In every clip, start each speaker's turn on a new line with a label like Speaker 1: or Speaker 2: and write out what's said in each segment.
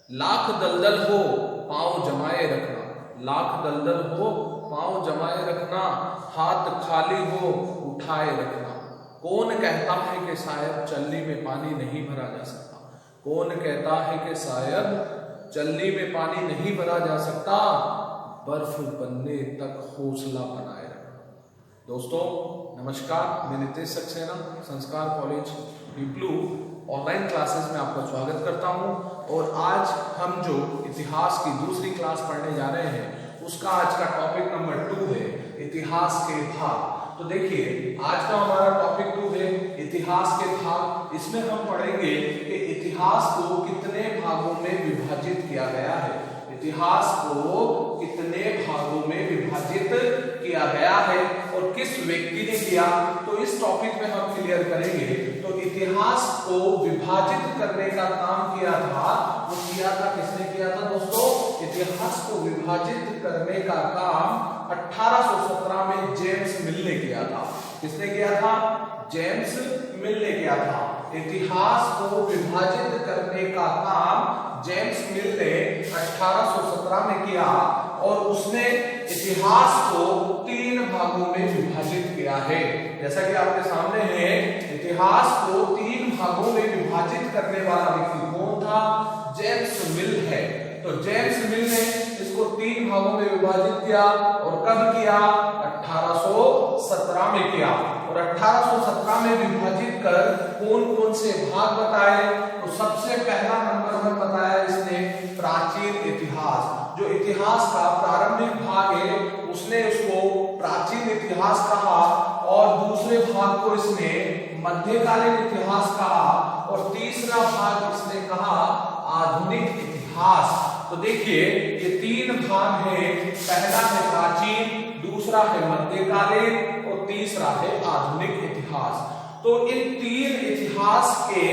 Speaker 1: लाख दलदल हो पांव जमाए रखना, लाख दलदल हो पांव जमाए रखना, हाथ खाली हो उठाए रखना। कौन कहता है कि शायद चलनी में पानी नहीं भरा जा सकता? कौन कहता है कि शायद चलनी में पानी नहीं भरा जा सकता? बर्फ बनने तक हौसला बनाए रखना। दोस्तों नमस्कार, मैं नितेश सक्सेना संस्कार कॉलेज पीपलू ऑनलाइन क्लासेस में आपका स्वागत करता हूं। और आज हम जो इतिहास की दूसरी क्लास पढ़ने जा रहे हैं उसका आज का टॉपिक नंबर 2 है इतिहास के भाग। तो देखिए आज का हमारा टॉपिक 2 है इतिहास के भाग। इसमें हम पढ़ेंगे कि इतिहास को कितने भागों में विभाजित किया गया है, इतिहास को कितने भागों में विभाजित किया गया है और किस व्यक्ति ने किया। तो इस टॉपिक में हम क्लियर करेंगे। तो इतिहास को विभाजित करने का काम किया था, वो किया था किसने किया था दोस्तों? इतिहास को विभाजित करने का काम 1817 में जेम्स मिल ने किया था। किसने किया था? जेम्स मिल ने किया था। इतिहास को विभाजित करने का काम जेम्स मिल ने 1817 में किया और उसने इतिहास को 3 भागों में विभाजित किया है। जैसा कि आपके सामने है, इतिहास को 3 भागों में विभाजित करने वाला व्यक्ति कौन था? जेम्स मिल है। तो जेम्स मिल ने इसको 3 भागों में विभाजित किया और कब किया? 1817 में किया। और 1817 में विभाजित कर कौन कौन से भाग बताए? तो सबसे पहला नंबर पर बताया इसने प्राचीन इतिहास। जो इतिहास का प्रारंभिक भाग है उसने उसको प्राचीन इतिहास कहा और दूसरे भाग को इसने मध्यकालीन इतिहास कहा और तीसरा भाग इसने कहा आधुनिक इतिहास। तो देखिए ये 3 भाग है, पहला है प्राचीन, दूसरा है मध्यकालीन और तीसरा है आधुनिक इतिहास। तो इन 3 इतिहास के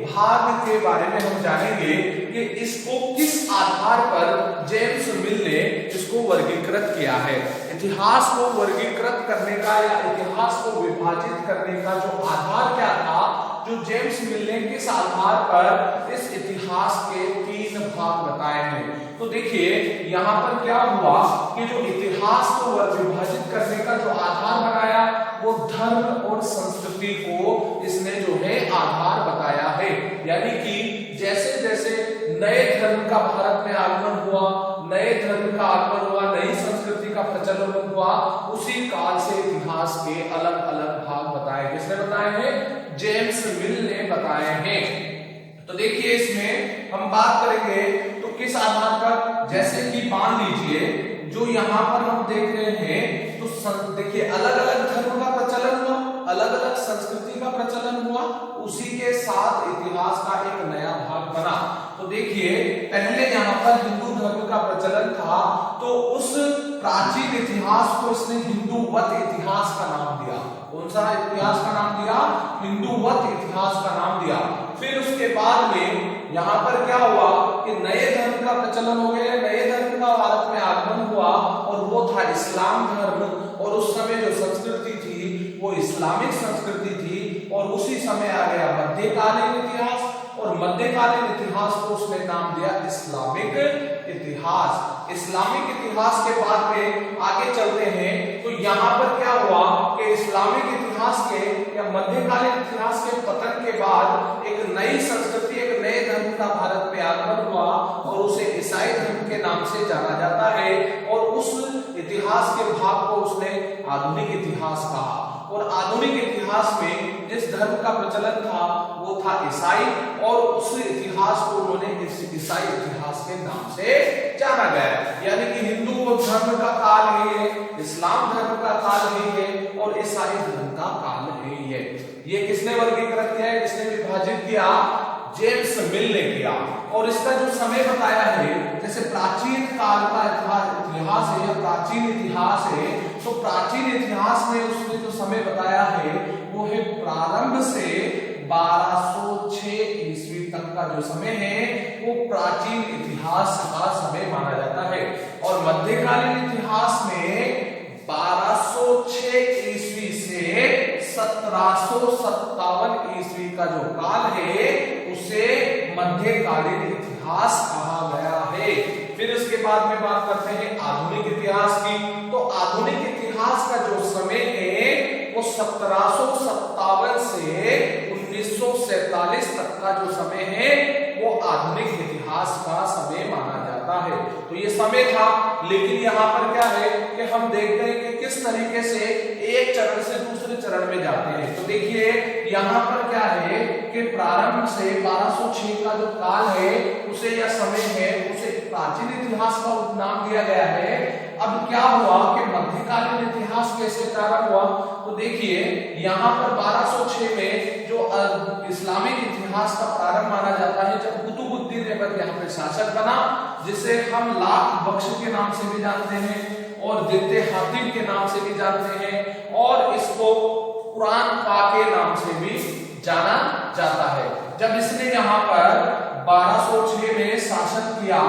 Speaker 1: भाग के बारे में हम जानेंगे कि इसको किस आधार पर जेम्स मिल ने इसको वर्गीकृत किया है। इतिहास को वर्गीकृत करने का या इतिहास को विभाजित करने का जो आधार क्या था, जो जेम्स मिल ने किस आधार पर इस इतिहास के 3 भाग बताए हैं। तो देखिए यहाँ पर क्या हुआ कि जो इतिहास को विभाजित करने का जो आधार बनाया वो धर्म और संस्कृति को इसने जो है आधार बताया है। यानी कि जैसे जैसे नए धर्म का भारत में आगमन हुआ, नए धर्म का आगमन हुआ, नई संस्कृति का प्रचलन हुआ, उसी काल से इतिहास के अलग अलग भाग बताए। किसने बताए हैं? जेम्स मिल ने बताए हैं। तो देखिए इसमें हम बात करेंगे तो किस आधार पर, जैसे कि मान लीजिए जो यहाँ पर हम देख रहे हैं तो देखिए अलग अलग धर्म का प्रचलन हुआ, अलग अलग संस्कृति का प्रचलन हुआ, उसी के साथ इतिहास का एक नया भाग बना। तो देखिए पहले यहाँ पर हिंदू धर्म का प्रचलन था तो उस प्राचीन इतिहास को इसने हिंदूवत इतिहास का नाम दिया। कौन सा इतिहास का नाम दिया? हिंदूवत इतिहास का नाम दिया। फिर उसके बाद में यहाँ पर क्या हुआ कि नए धर्म का प्रचलन हो गया, नए धर्म का भारत में आगमन हुआ और वो था इस्लाम धर्म। और उस समय जो संस्कृति थी वो इस्लामिक संस्कृति थी। और उसी समय आ गया मध्यकालीन इतिहास और मध्यकालीन इतिहास को उसने नाम दिया इस्लामिक इतिहास। इस्लामिक इतिहास के बाद में आगे चलते हैं तो यहाँ पर क्या हुआ कि इस्लामिक इतिहास के या मध्यकालीन इतिहास के पतन के बाद एक नई संस्कृति, एक नए धर्म का भारत में आगमन हुआ और उसे ईसाई धर्म के नाम से जाना जाता है। और उस इतिहास के भाग को उसने आधुनिक इतिहास कहा। और आधुनिक इतिहास में जिस धर्म का प्रचलन था वो था ईसाई और उस इतिहास को उन्होंने ईसाई इतिहास के नाम से जाना गया। यानी कि हिंदू धर्म का काल है, इस्लाम धर्म का काल है और ईसाई धर्म का काल है। ये किसने वर्गीकृत किया है, किसने विभाजित किया? जेम्स मिल ने किया। और इसका जो समय बताया है, जैसे प्राचीन काल का इतिहास है या प्राचीन इतिहास है, तो प्राचीन इतिहास में उसने जो समय बताया है वो है प्रारंभ से 1206 ईस्वी तक का जो समय है वो प्राचीन इतिहास का समय माना जाता है। और मध्यकालीन इतिहास में 1206 ईस्वी से 1757 ईस्वी का जो काल है उसे मध्यकालीन इतिहास कहा बाद में बात करते हैं आधुनिक इतिहास की। तो आधुनिक इतिहास का जो समय है वो 1757 से 1947 तक का जो समय है वो आधुनिक इतिहास का समय माना जाता है। तो ये समय था, लेकिन यहाँ पर क्या है कि हम देखते हैं कि किस तरीके से एक चरण से दूसरे चरण में जाते हैं। तो देखिए यहाँ पर क्या है कि प्रारंभ से 1206 का जो काल है उसे या समय है उसे प्राचीन इतिहास का उपनाम दिया गया है। अब क्या हुआ कि मध्यकालीन इतिहास कैसे प्रारंभ हुआ? तो देखिए यहाँ पर 1206 में जो इस्लामिक इतिहास का प्रारंभ माना जाता है जब कुतुबुद्दीन ऐबक यहाँ पे शासक बना, जिसे हम लाख बख्श के नाम से भी जानते हैं और दित्ते हातिम के नाम से भी जानते हैं और इसको कुरान पाक के नाम से भी जाना जाता है। जब इसने यहाँ पर 1206 में शासन किया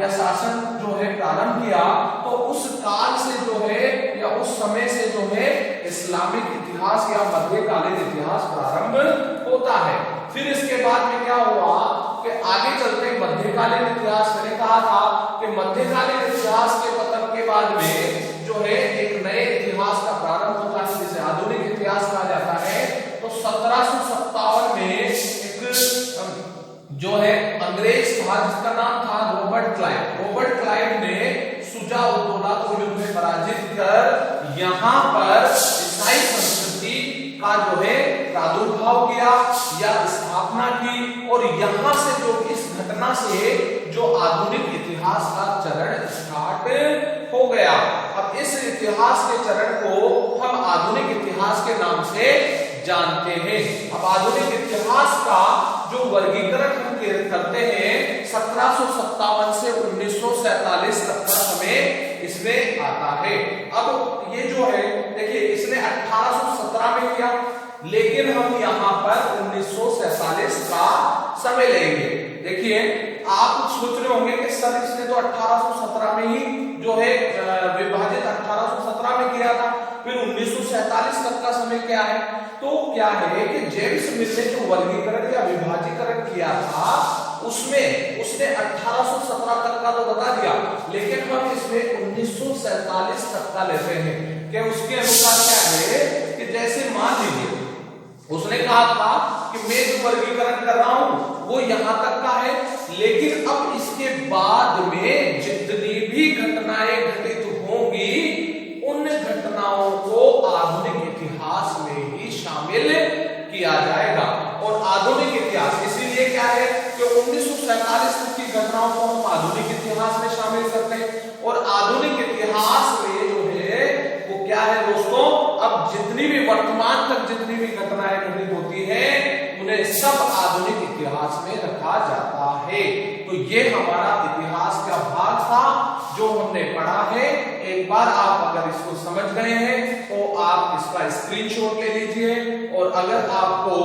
Speaker 1: या शासन जो है प्रारंभ किया, तो उस काल से जो है या उस समय से जो है इस्लामिक इतिहास या मध्यकालीन इतिहास प्रारंभ होता है। फिर इसके बाद में क्या हुआ कि आगे चलते मध्यकालीन इतिहास, मैंने कहा था कि मध्यकालीन इतिहास के पतन के बाद में जो है एक नए इतिहास का प्रारंभ होता है जिसे आधुनिक इतिहास कहा जाता है। तो 1757 में एक जो है अंग्रेज था जिसका नाम था रॉबर्ट क्लाइव। रॉबर्ट क्लाइव ने शुजा उद दौला को युद्ध में पराजित कर यहाँ पर ईसाई संस्कृति का जो है प्रादुर्भाव किया या स्थापना की और यहाँ से जो इस घटना से जो आधुनिक इतिहास का चरण स्टार्ट हो गया। अब इस इतिहास के चरण को हम आधुनिक इतिहास के नाम से जानते हैं। अब आधुनिक इतिहास का जो वर्गीकरण हम करते हैं 1757 से 1947 तक का समय इसमें आता है। अब ये जो है देखिए इसने 1817 में किया, लेकिन हम यहाँ पर 1947 का समय लेंगे। देखिए आप सोच रहे होंगे कि सर इसने तो 1817 में ही जो है विभाजित 1817 में किया था, फिर 1947 तक का समय क्या है? तो क्या है कि जेम्स मिल ने जो वर्गीकरण या विभाजीकरण किया था उसमें उसने 1817 तक का तो बता दिया, लेकिन हम इसमें 1947 तक का लेते हैं कि उसके अनुसार क्या है कि जैसे मान लीजिए उसने कहा था कि मैं जो वर्गीकरण कर रहा हूं वो यहां तक का है, लेकिन अब इसके बाद में जितनी भी घटनाएं घटित होंगी उन घटनाओं को आधुनिक इतिहास में ही शामिल किया जाएगा। और आधुनिक इतिहास इसीलिए क्या है कि 1947 तक की घटनाओं को हम आधुनिक इतिहास में शामिल करते हैं। और आधुनिक इतिहास में जो है वो क्या है दोस्तों, अब जितनी भी वर्तमान तक जितनी भी घटनाएं घटित होती हैं उन्हें सब आधुनिक इतिहास में रखा जाता है। तो ये हमारा इतिहास का भाग था जो हमने पढ़ा है। एक बार आप अगर इसको समझ गए हैं तो आप इसका स्क्रीनशॉट ले लीजिए, और अगर आपको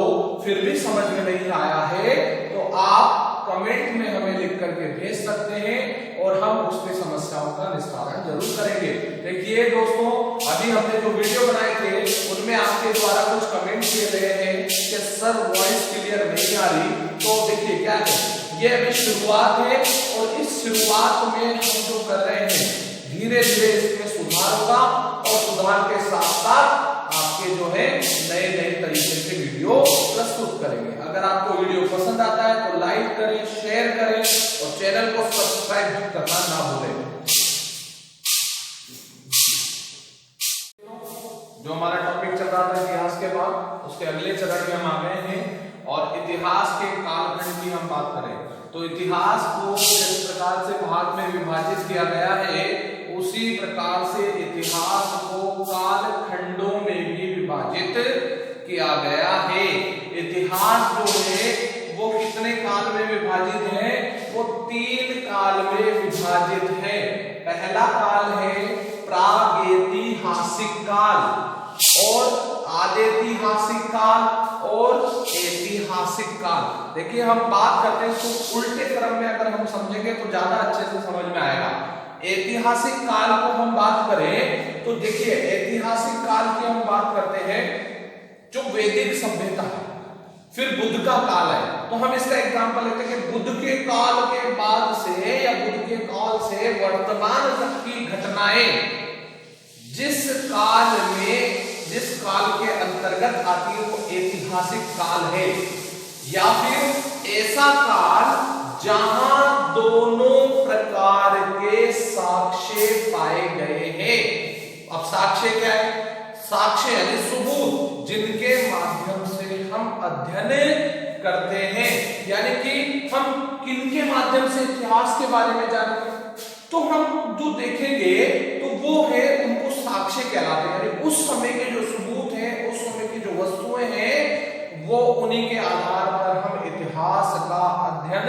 Speaker 1: फिर भी समझ में नहीं आया है तो आप कमेंट में हमें लिख करके भेज सकते हैं और हम उसकी समस्याओं का निस्तारण जरूर करेंगे। देखिए दोस्तों अभी हमने जो वीडियो बनाए थे उनमें आपके द्वारा कुछ कमेंट किए गए हैं कि सर वॉइस क्लियर नहीं आ रही। तो देखिए क्या है, ये अभी शुरुआत है और इस शुरुआत में हम जो कर रहे हैं धीरे धीरे इसमें सुधार होगा और सुधार के साथ साथ आपके जो है नए नए तरीके से वीडियो प्रस्तुत करेंगे। अगर आपको वीडियो पसंद आता है तो लाइक करें, शेयर करें और चैनल को सब्सक्राइब करना ना भूलें। जो हमारा टॉपिक चल रहा था इतिहास के बाद, उसके अगले चरण में हम आ गए हैं और इतिहास के कालखंड की हम बात करें तो इतिहास को जिस प्रकार से भाग में विभाजित किया गया है उसी प्रकार से इतिहास को कालखंडों में भी विभाजित किया गया है। इतिहास जो है वो कितने काल में विभाजित है? वो 3 काल में विभाजित है। पहला काल है प्रागैतिहासिक काल और आदैतिहासिक काल और ऐतिहासिक काल। देखिए हम बात करते हैं तो उल्टे क्रम में अगर हम समझेंगे तो ज्यादा अच्छे से समझ में आएगा। ऐतिहासिक काल को हम बात करें तो देखिए ऐतिहासिक काल की हम बात करते हैं जो वैदिक सभ्यता है, फिर बुद्ध का काल है। तो हम इसका एग्जांपल लेते हैं कि बुद्ध के काल के बाद से या बुद्ध के काल से से वर्तमान तक की घटनाएं जिस काल के अंतर्गत आती है वो ऐतिहासिक काल है, या फिर ऐसा काल जहां दोनों प्रकार के साक्ष्य पाए गए हैं। अब साक्ष्य क्या है? साक्ष्य यानी सबूत जिनके माध्यम से हम अध्ययन करते हैं, यानी कि हम किनके माध्यम से इतिहास के बारे में जानेंगे, तो हम जो देखेंगे तो वो है उनको साक्ष्य कहलाते हैं। यानी उस समय के जो सबूत हैं, उस समय की जो वस्तुएं हैं, वो उन्हीं के आधार पर हम इतिहास का अध्ययन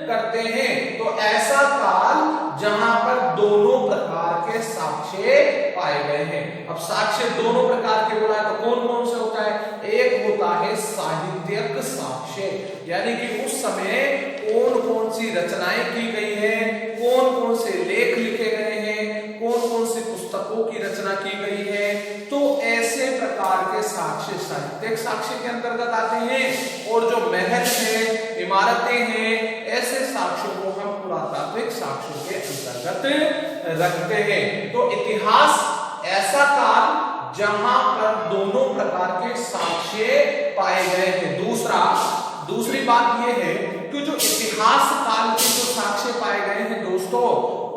Speaker 1: करते हैं। तो ऐसा काल जहां पर दोनों प्रकार के साक्ष्य पाए गए हैं। अब साक्ष्य दोनों प्रकार के बोला है तो कौन कौन से होता है? एक होता है साहित्यिक साक्ष्य, यानी कि उस समय कौन कौन सी रचनाएं की गई हैं, कौन कौन से लेख लिखे गए हैं, कौन कौन सी पुस्तकों की रचना की गई है, तो ऐसे प्रकार के साक्ष्य साहित्यिक साक्ष्य के अंतर्गत आते हैं। और जो महल है, इमारतें हैं, ऐसे साक्ष्यों को हम पुरातात्विक साक्ष्यों के अंतर्गत रखते हैं। तो इतिहास ऐसा काल जहां पर दोनों प्रकार के साक्ष्य पाए गए हैं। दूसरी बात यह है कि जो इतिहास काल के जो साक्ष्य पाए गए हैं दोस्तों,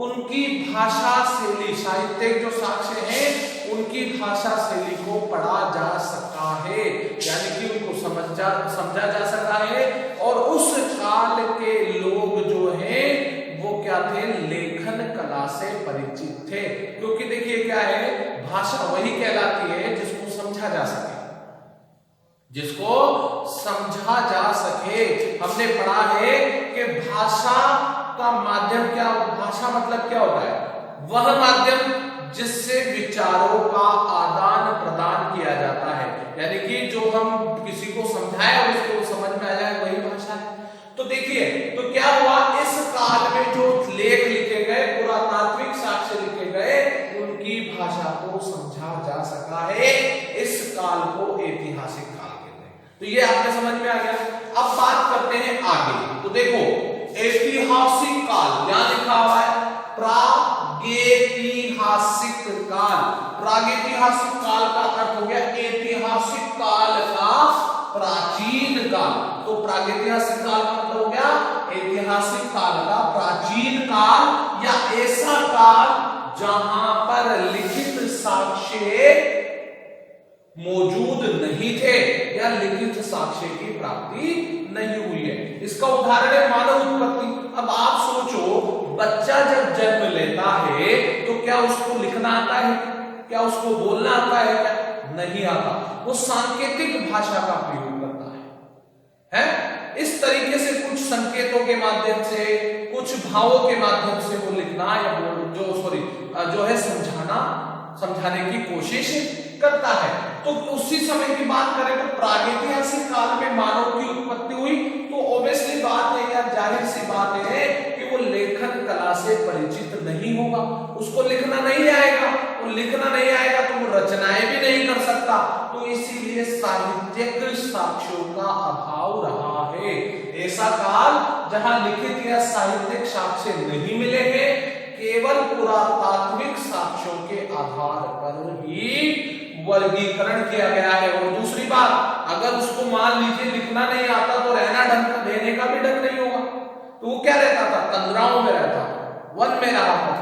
Speaker 1: उनकी भाषा शैली, साहित्यिक जो साक्ष्य हैं, उनकी भाषा शैली को पढ़ा जा सका है, यानी कि उनको समझा जा सका है। और उस काल के लोग जो हैं वो क्या थे? लेखन कला से परिचित थे। क्योंकि देखिए क्या है, भाषा वही कहलाती है जिसको समझा जा सके, जिसको समझा जा सके। हमने पढ़ा है कि भाषा का माध्यम क्या, भाषा मतलब क्या होता है? वह माध्यम जिससे विचारों का आदान प्रदान किया जाता है, यानी कि जो हम किसी को समझाए और उसको समझ में आ जाए, वही भाषा है। तो देखिए, तो क्या हुआ, इस काल में जो लेख लिखे गए, पुरातात्विक साक्ष्य लिखे गए, उनकी भाषा को समझा जा सका है। इस काल को ऐतिहासिक काल कहते हैं। तो ये आपने समझ में आ गया। अब बात करते हैं आगे। तो देखो, ऐतिहासिक काल यहां लिखा हुआ है प्रागैतिहासिक काल। प्रागैतिहासिक काल का अर्थ हो गया ऐतिहासिक काल का प्राचीन काल। तो प्रागैतिहासिक काल का मतलब हो गया ऐतिहासिक काल का प्राचीन काल, या ऐसा काल जहां पर लिखित साक्ष्य मौजूद नहीं थे या लिखित साक्ष्य की प्राप्ति नहीं हुई है। इसका उदाहरण है मानव उत्पत्ति। अब आप सोचो, बच्चा जब जन्म लेता है तो क्या उसको लिखना आता है? क्या उसको बोलना आता है? क्या नहीं आता। वो सांकेतिक भाषा का प्रयोग करता है? इस तरीके से कुछ संकेतों के माध्यम से, कुछ भावों के माध्यम से वो लिखना या जो है समझाने की कोशिश करता है। तो उसी समय की बात करें तो प्रागैतिहासिक काल में मानव की उत्पत्ति हुई, तो ऑब्वियसली बात है या जाहिर सी बात है कि वो लेखन कला से परिचित नहीं होगा, उसको लिखना नहीं आएगा। वो लिखना नहीं आएगा तो वो रचनाएं भी नहीं कर सकता। तो इसीलिए साहित्यिक साक्ष्यों का अभाव रहा है। ऐसा काल जहां लिखित या साहित्यिक साक्ष्य नहीं मिले हैं, केवल पुरातात्विक साक्ष्यों के आधार पर ही वर्गीकरण किया गया है। और दूसरी बात, अगर उसको मान लीजिए लिखना नहीं आता तो रहने का भी ढंग नहीं होगा, तो वो क्या रहता था? तंद्राओं में रहता, वन में रहा था।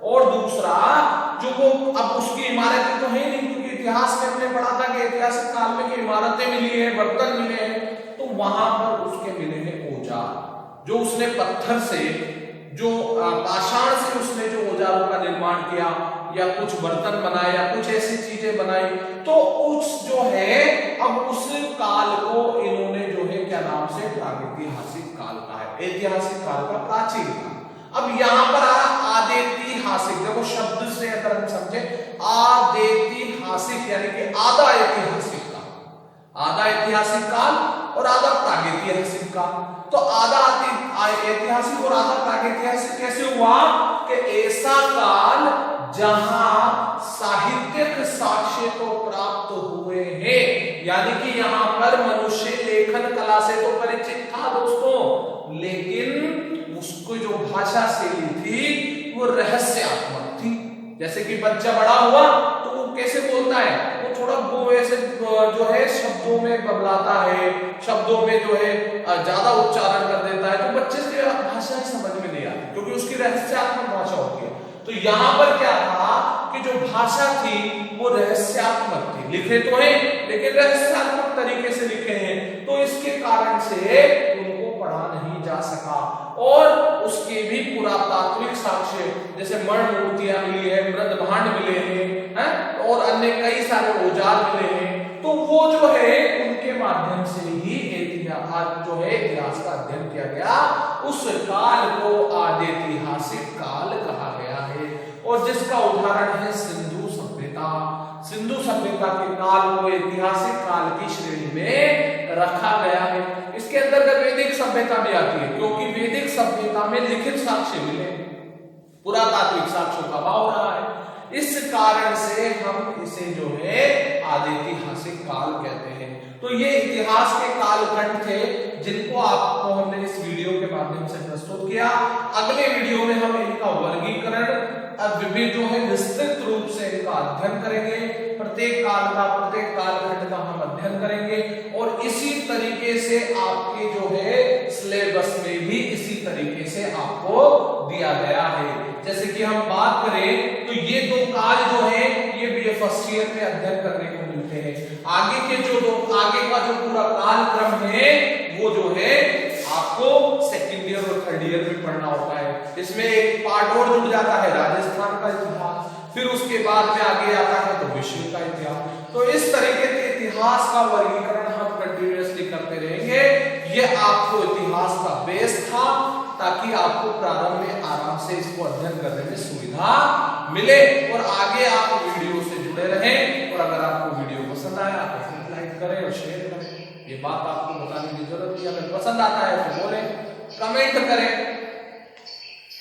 Speaker 1: और दूसरा, जो वो अब उसकी इमारतें तो है नहीं, क्योंकि इतिहास में हमने पढ़ा था कि ऐतिहासिक काल में की इमारतें मिली है, बर्तन मिले हैं, तो वहां पर उसके मिले हैं औजार, जो उसने पत्थर से, जो पाषाण से उसने जो औजारों का निर्माण किया, या कुछ बर्तन बनाए, या कुछ ऐसी चीजें बनाई, तो उस जो है अब उस काल को इन्होंने जो है क्या नाम से प्रागैतिहासिक काल का है, ऐतिहासिक काल का प्राचीन काल। अब यहां पर आ रहा आदैतिहासिक। देखो शब्द से अगर हम समझे, आदैतिहासिक यानी कि आधा ऐतिहासिक काल, आधा ऐतिहासिक काल और आधा प्रागैतिहासिक काल। तो आधा ऐतिहासिक और आधा प्रागैतिहासिक कैसे हुआ? कि ऐसा काल जहां साहित्यिक साक्ष्य तो प्राप्त हुए हैं, यानी कि यहां पर मनुष्य लेखन कला से तो परिचित था दोस्तों, लेकिन उसको जो भाषा शैली थी वो रहस्यात्मक थी। जैसे कि बच्चा बड़ा हुआ तो वो कैसे बोलता है, वो थोड़ा वो ऐसे जो है शब्दों में बबलाता है, शब्दों में जो है ज्यादा उच्चारण कर देता है, तो बच्चे से भाषा ही समझ में नहीं आती क्योंकि उसकी रहस्यात्मक भाषा होती है। तो यहाँ पर क्या था कि जो भाषा थी वो रहस्यात्मक थी, लिखे तो हैं लेकिन रहस्यात्मक तरीके से लिखे हैं, तो इसके कारण से उनको पढ़ा नहीं जा सका। और उसके भी पुरातात्विक साक्ष्य जैसे मण मूर्तियां मिली है, मृद भांड मिले हैं, और अन्य कई सारे औजार मिले हैं, तो वो जो है उनके माध्यम से ही इतिहास जो है इतिहास का अध्ययन किया गया। उस काल को आदिऐतिहासिक काल कहा गया है और जिसका उदाहरण है सिंधु सभ्यता। सिंधु सभ्यता के काल को ऐतिहासिक काल की श्रेणी में रखा गया है। इसके अंतर्गत वैदिक सभ्यता भी आती है क्योंकि वैदिक सभ्यता में लिखित साक्ष्य मिले, पुरातात्विक साक्ष्यों का अभाव रहा है, इस कारण से हम इसे जो है आदिऐतिहासिक काल कहते हैं। तो ये इतिहास के कालखंड थे जिनको आपको हमने इस वीडियो के माध्यम से प्रस्तुत किया। अगले वीडियो में हम इनका वर्गीकरण विभिन्न जो है विस्तृत रूप से इनका अध्ययन करेंगे, प्रत्येक काल का प्रत्येक कालखंड का हम अध्ययन करेंगे और इसी तरीके से आपके जो है सिलेबस में भी इसी तरीके से आपको दिया गया है। जैसे कि हम बात करें तो ये दो काल जो है ये बीए फर्स्ट ईयर में अध्ययन करने को मिलते हैं। आगे के आगे का जो पूरा कालक्रम है वो जो है आपको सेकंड ईयर और थर्ड ईयर में पढ़ना होता है। इसमें एक पार्ट और जुड़ जाता है राजस्थान का इतिहास, फिर उसके बाद में आगे आता है तो विश्व का इतिहास। तो इस तरीके के इतिहास का वर्गीकरण हम कंटिन्यूअसली करते रहेंगे। यह आपको इतिहास का बेस था ताकि आपको प्रारंभ में आराम से इसको अध्ययन करने में सुविधा मिले और आगे आप वीडियो से जुड़े रहें। और अगर आपको वीडियो पसंद आया तो लाइक करें और शेयर करें, ये बात आपको बताने की जरूरत नहीं। अगर पसंद आता है तो बोलें, कमेंट करें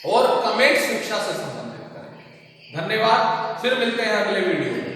Speaker 1: और कमेंट शिक्षा से संबंधित करें। धन्यवाद, फिर मिलते हैं अगले वीडियो में।